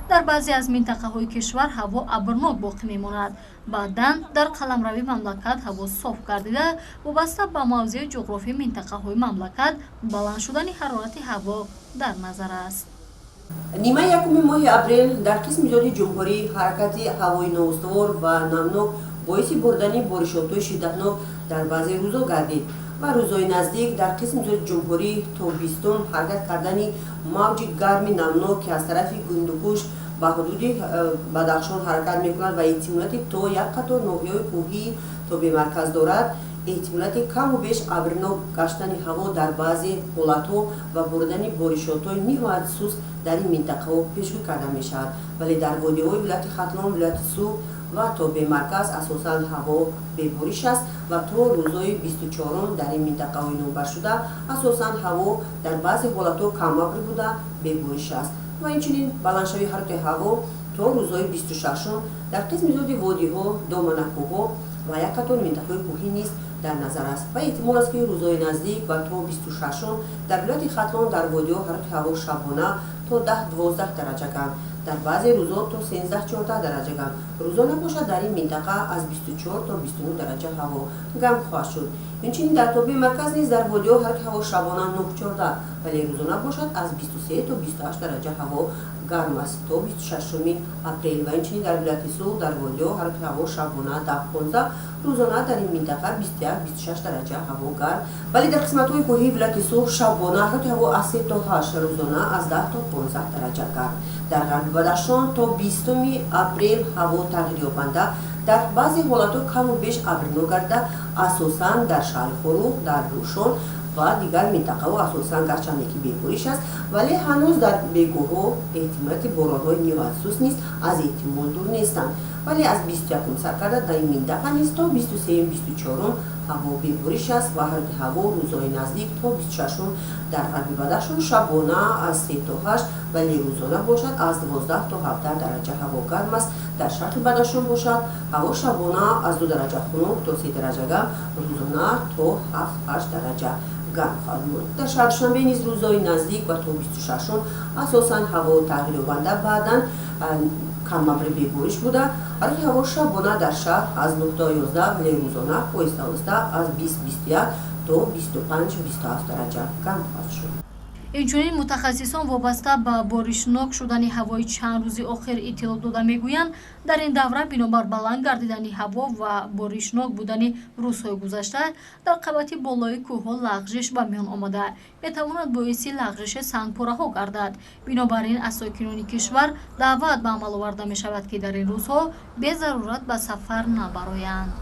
дар баъзе аз минтақаҳои кишвар ҳаво абрнок боқӣ мемонад. баъдан дар қаламрави мамлакат ҳаво соф гардида, вобаста ба мавзеи ҷуғрофии минтақаҳои мамлакат баланд шудани ҳарорати ҳаво дар назар аст. нимаи якуми моҳи апрел дар қисми зиёди ҷумҳурӣ ҳаракати ҳавои ноустувор ва намнок боиси бурдани боришотҳои шиддатнок дар баъзе рӯзҳо гардид ва рӯзҳои наздик дар қисми зиёди ҷумҳурӣ то 20 ҳаракат кардани мавҷи гарми намнок ки аз тарафи гиндукуш ба ҳудуди Бадахшон ҳаракат мекунад ва эҳтимолияти то як қатор ноҳияҳои кӯҳӣ то бемарказ дорад, эҳтимолияти каму беш абрнок гаштани ҳаво дар баъзе ҳолатҳо ва бурдани боришотҳои ниҳоят суст дар ин минтақаҳо пешгӯӣ карда мешавад, вале дар водиҳои вилояти Хатлон, вилояти Суғ ва то бемарказ асосан ҳаво бебориш аст ва то рӯзҳои 24 дар ин минтақаҳои номбаршуда асосан ҳаво дар баъзе ҳолатҳо камабр буда бебориш аст ва инчунин баландшавии ҳарорати ҳаво то рӯзҳои 26 дар қисми зиёди водиҳо, доманакӯҳҳо ва як қатор минтақаҳои кӯҳӣ низ дар назар аст ва эҳтимол аст ки рӯзҳои наздик ва то 26 дар вилояти Хатлон дар водиҳо ҳарорати ҳаво шабона то 10-12 дараҷа гарм, дар баъзе рӯзҳо то 13-14 дараҷа гарм, рӯзҳо набошад дар ин минтақа аз 24 то 29 дараҷа ҳаво гарм хоҳад шуд. инчунин дар тобии марказ низ дар водиҳо ҳарорати ҳаво шабона 9-14, вале рӯзҳо набошад аз 23 то 28 дараҷа ҳаво гарм аст то 26 апрел ва инчунин дар вилояти Суғ дар водиҳо ҳарорати ҳаво шабона 10-15, рӯзона дар ин минтақа 21-26 дараҷа ҳаво гарм, вале дар қисматҳои кӯҳии вилояти Суғ шабона ҳарорати ҳаво аз 3 то 8, рӯзона аз 10 то 15 дараҷа гарм. дар ғарби Бадахшон то 20 апрел ҳаво тағйирёбанда дар баъзе ҳолатҳо каму беш абрнок гарда, асосан дар шаҳри Хорух, дар Рӯшон ва дигар минтақаҳо асосан гарчанде ки бебориш аст, вале ҳанӯз дар бегоҳҳо эҳтимолияти боронҳои ниҳоят суст низ аз эҳтимол дур нестанд, вале аз 21 сар карда дар ин минтақа низ то 23-24 ҳаво бебориш аст ва ҳарорати ҳаво рӯзҳои наздик то 26 дар ғарби Бадахшон шабона аз 3 то 8, вале рӯзона бошад аз 12 то 17 дараҷа ҳаво гарм аст. дар шарқи Бадахшон бошад ҳаво шабона аз 2 дараҷа хунук то 3 дараҷа гарм, рӯзона то 7-8 дараҷа гарм хоҳад буд. дар шаҳри Душанбе низ рӯзҳои наздик ва то 26 асосан ҳаво тағйирёбанда баъдан камабри бебориш буда, ҳарорати ҳаво шабона дар шаҳр аз 9 то 11, вале рӯзона оҳиста-оҳиста аз 20-21 то 25-27 дараҷа гарм хоҳад шуд. инчунин мутахассисон вобаста ба боришнок шудани ҳавои чанд рӯзи охир иттилоъ дода мегӯянд, дар ин давра бинобар баланд гардидани ҳаво ва боришнок будани рӯзҳои гузашта дар қабати болои кӯҳҳо лағжиш ба миён омада метавонад боиси лағжиши сангпораҳо гардад. бинобар ин аз сокинони кишвар даъват ба амал оварда мешавад ки дар ин рӯзҳо безарурат ба сафар набароянд.